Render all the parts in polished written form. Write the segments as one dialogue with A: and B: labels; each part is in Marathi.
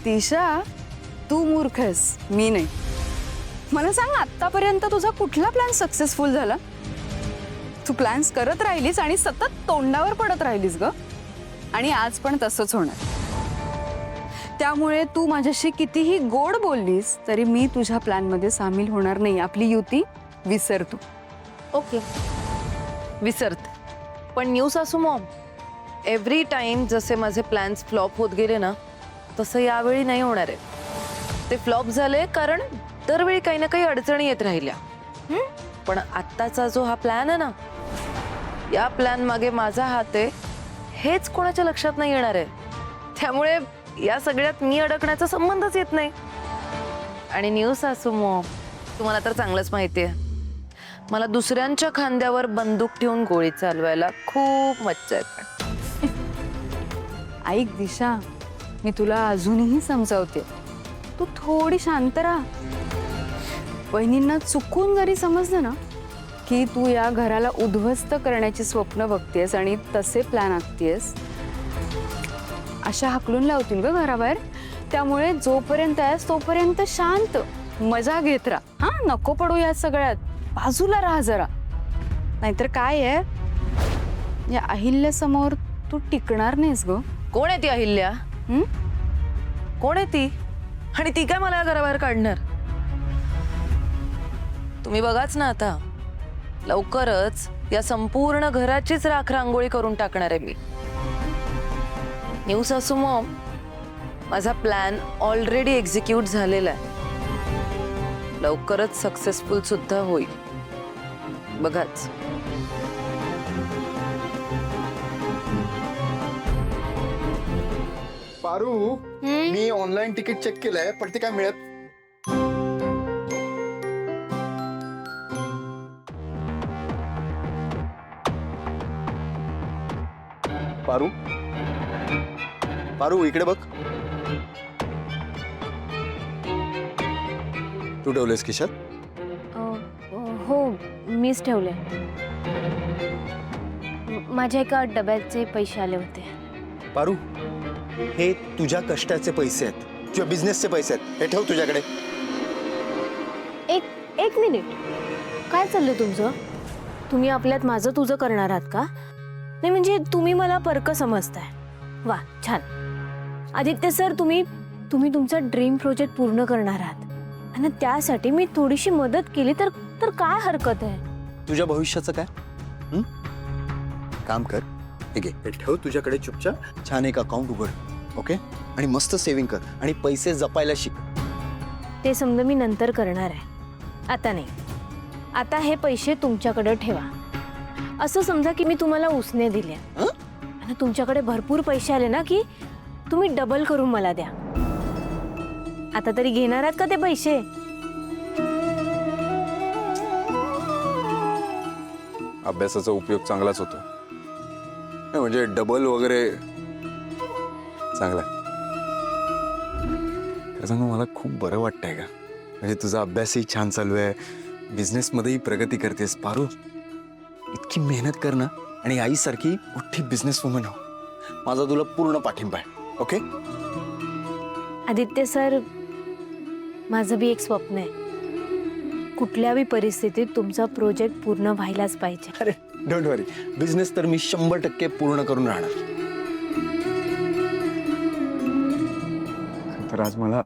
A: तिशा, तू मूर्ख आहेस, मी नाही. मला सांग, आतापर्यंत तुझा कुठला प्लॅन सक्सेसफुल झाला? तू प्लॅन्स करत राहिलीस आणि सतत तोंडावर पडत राहिलीस ग. आणि आज पण तसंच होणार. त्यामुळे तू माझ्याशी कितीही गोड बोललीस तरी मी तुझ्या प्लॅन मध्ये सामील होणार नाही. आपली युती विसर तू.
B: ओके, विसरते. पण न्यू सासू मॉम, एव्हरी टाइम जसे माझे प्लॅन्स फ्लॉप होत गेले ना, तसं यावेळी नाही होणार आहे. ते फ्लॉप झाले कारण दरवेळी काही ना काही अडचणी येत राहिल्या. पण आत्ताचा जो हा प्लॅन आहे ना, या प्लॅन मागे माझा हात आहे हेच कोणाच्या लक्षात नाही येणार आहे. त्यामुळे या सगळ्यात मी अडकण्याचा संबंधच येत नाही. आणि न्यू सासू मॉम, तुम्हाला तर चांगलंच माहिती आहे, मला दुसऱ्यांच्या खांद्यावर बंदूक ठेवून गोळी चालवायला खूप मज्जा येते.
A: ऐक दिशा, मी तुला अजूनही समजावते, तू थोडी शांत राहा. वहिनींना चुकून जरी समजलं ना की तू या घराला उद्ध्वस्त करण्याची स्वप्न बघतेस आणि तसे प्लॅन आखतेस, अशा हाकलून लावतील ग घराबाहेर. त्यामुळे जोपर्यंत आहेस तोपर्यंत शांत मजा घेत राहा. हा, नको पडू या सगळ्यात, बाजूला राहा जरा. नाहीतर काय आहे, या अहिल्यासमोर तू टिकणार नाहीस ग.
B: कोण आहे ती अहिल्या? कोण आहे ती? आणि ती काय मला या घराबाहेर काढणार? तुम्ही बघाच ना, आता लवकरच या संपूर्ण घराचीच राख रांगोळी करून टाकणार आहे मी. न्यू सासू मॉम, माझा प्लॅन ऑलरेडी एक्झिक्यूट झालेला आहे. लवकरच सक्सेसफुल सुद्धा होईल, बघाच.
C: पारू, मी ऑनलाईन तिकीट चेक केलंय पण ते काय मिळत. पारू, पारू इकडे बघ. तू ठेवलेस खिशात?
D: हो, मीच ठेवले. माझ्या एका डब्याचे पैसे आले होते.
C: पारू, हे तुझ्या कष्टाचे पैसे आहेत, तुझ्या बिझनेसचे पैसे आहेत. हे ठेव तुझ्याकडे.
D: एक मिनिट, काय चाललं तुमचं? तुम्ही आपल्यात माझं तुझं करणार आहात का? नाही म्हणजे तुम्ही मला परकं समजताय. वा, छान. आदित्य सर, तुम्ही तुमचा ड्रीम प्रोजेक्ट पूर्ण करणार आहात आणि त्यासाठी मी थोडीशी मदत केली तर काय हरकत आहे?
C: तुझ्या भविष्याचं काय? काम कर, ठीक आहे, हे ठेव तुझ्याकडे चुपचाप. छान एक अकाउंट उघड, ओके, आणि मस्त सेव्हिंग कर आणि पैसे जपायला शिक.
D: ते समजा मी नंतर करणार आहे, आता नाही. आता हे पैसे तुमच्याकडे ठेवा. असं समजा की मी तुम्हाला उसने दिले आणि तुमच्याकडे भरपूर पैसे आले ना की तुम्ही डबल करून मला द्या. आता तरी घेणार आहात का ते पैसे?
E: अभ्यासाचा उपयोग चांगलाच होतो, म्हणजे डबल वगैरे चांगला. खरं सांगू, मला खूप बरं वाटतंय का, म्हणजे तुझा अभ्यासही छान चालू आहे, बिझनेसमध्येही प्रगती करतेस. पारू, इतकी मेहनत कर ना आणि आईसारखी मोठी बिझनेस वुमन हो. माझा तुला पूर्ण पाठिंबा आहे, ओके?
D: आदित्य सर, माझं बी एक स्वप्न आहे, कुठल्याही परिस्थितीत तुमचा प्रोजेक्ट पूर्ण व्हायलाच पाहिजे.
C: अरे डोंट वरी, बिझनेस तर मी 100% पूर्ण करून राहणार.
E: तर आज मला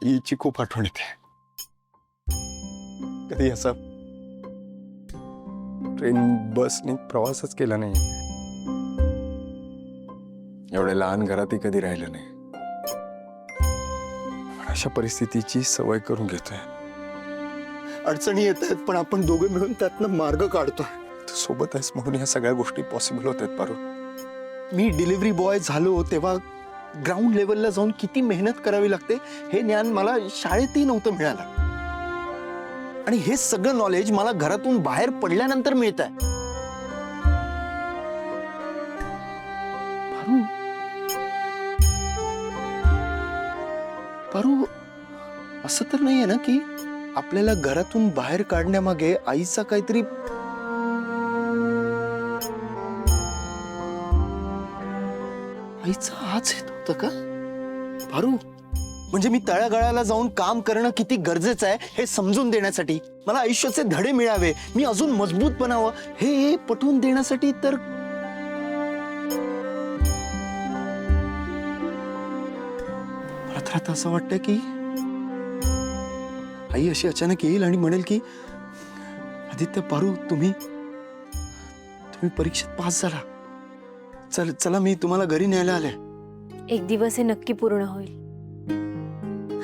E: हिची खूप आठवण येते. कधी असा ट्रेन बसने प्रवासच केला नाही, एवढ्या लहान घरातही कधी राहिलं नाही. अशा परिस्थितीची सवय करून घेतोय.
C: अडचणी येत आहेत पण आपण दोघे मिळून त्यातनं मार्ग काढतोय.
E: तू सोबत आहेस म्हणून ह्या सगळ्या गोष्टी पॉसिबल होत आहेत. पारू,
C: मी डिलिव्हरी बॉय झालो तेव्हा ग्राउंड लेवलला जाऊन किती मेहनत करावी लागते हे ज्ञान मला शाळेतही नव्हतं मिळालं, आणि हे सगळं नॉलेज मला घरातून बाहेर पडल्यानंतर मिळत आहे. पारू, असं तर नाहीये ना की आपल्याला घरातून बाहेर काढण्यामागे आईचा काहीतरी आईचा आज येत होतं का? पारू, म्हणजे मी तळागाळाला जाऊन काम करणं किती गरजेचं आहे हे समजून देण्यासाठी, मला आयुष्याचे धडे मिळावे, मी अजून मजबूत बनावं हे पटवून देण्यासाठी तर मला तर आता असं वाटतं की आई अशी अचानक येईल आणि म्हणेल की आदित्य, पारू, तुम्ही परीक्षेत पास झाला, चला मी तुम्हाला घरी न्यायला आले.
D: एक दिवस हे नक्की पूर्ण होईल.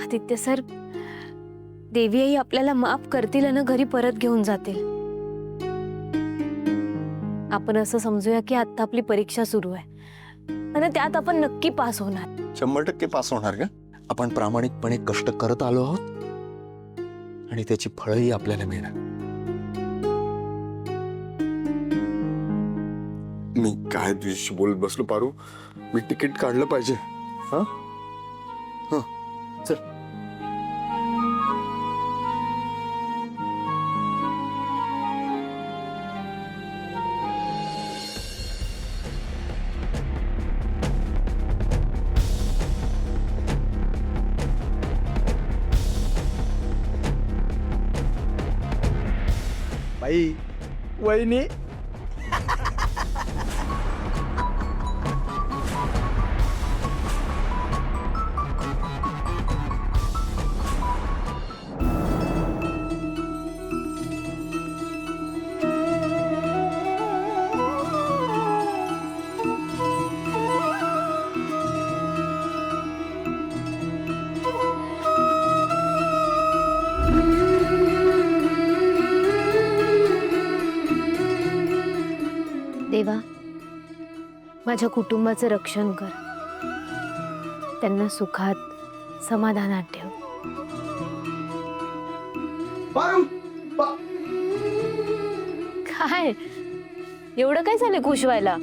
D: आदित्य सर, देवी आई आपल्याला माफ करतील आणि घरी परत घेऊन जातील. आपण असं समजूया की आता आपली परीक्षा सुरू आहे आणि त्यात आपण नक्की पास होणार.
C: 100% पास होणार का? आपण प्रामाणिकपणे कष्ट करत आलो आहोत आणि त्याची फळही आपल्याला मिळणार.
E: मी काय तुझ्याशी बोलत बसलो पारू, मी तिकीट काढलं पाहिजे.
C: हा हा, चल.
F: बाई, वहिनी,
D: देवा, माझ्या कुटुंबाचं रक्षण कर, त्यांना सुखात समाधानात ठेव. काय एवढं काय झालं खुश व्हायला?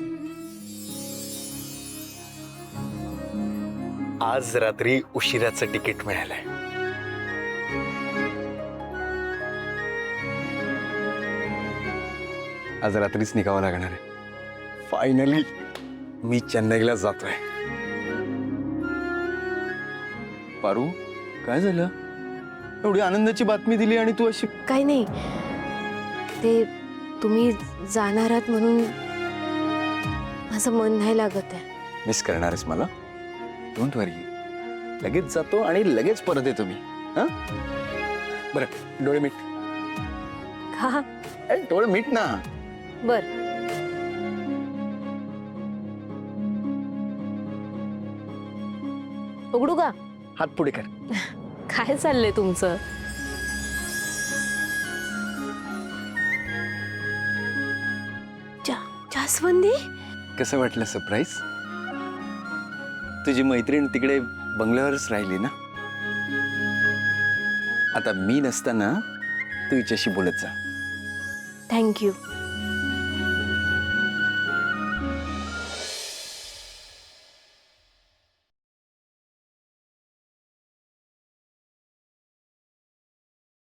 E: आज रात्री उशिराचं तिकीट मिळालंय. आज रात्रीच निघावं लागणार आहे. फायनली मी चेन्नईला जातोय.
C: पारू, काय झालं? एवढी आनंदाची बातमी दिली आणि तू अशी.
D: काही नाही, ते तुम्ही जाणार आहात म्हणून माझं मन नाही लागत आहे.
E: मिस करणार आहेस मला?
C: डोंट वरी, लगेच जातो आणि लगेच परत येतो मी. हा,
E: बरं, डोळे मीट.
D: का?
C: डोळे मीट ना.
D: बर. उघडू का?
C: हात पुढे कर.
D: काय चाललंय तुमचं? जास्वंदी?
E: कसं वाटलं सरप्राईज? तुझी मैत्रीण तिकडे बंगल्यावरच राहिली ना. आता मी नसताना तू हिच्याशी बोलत जा.
D: थँक्यू.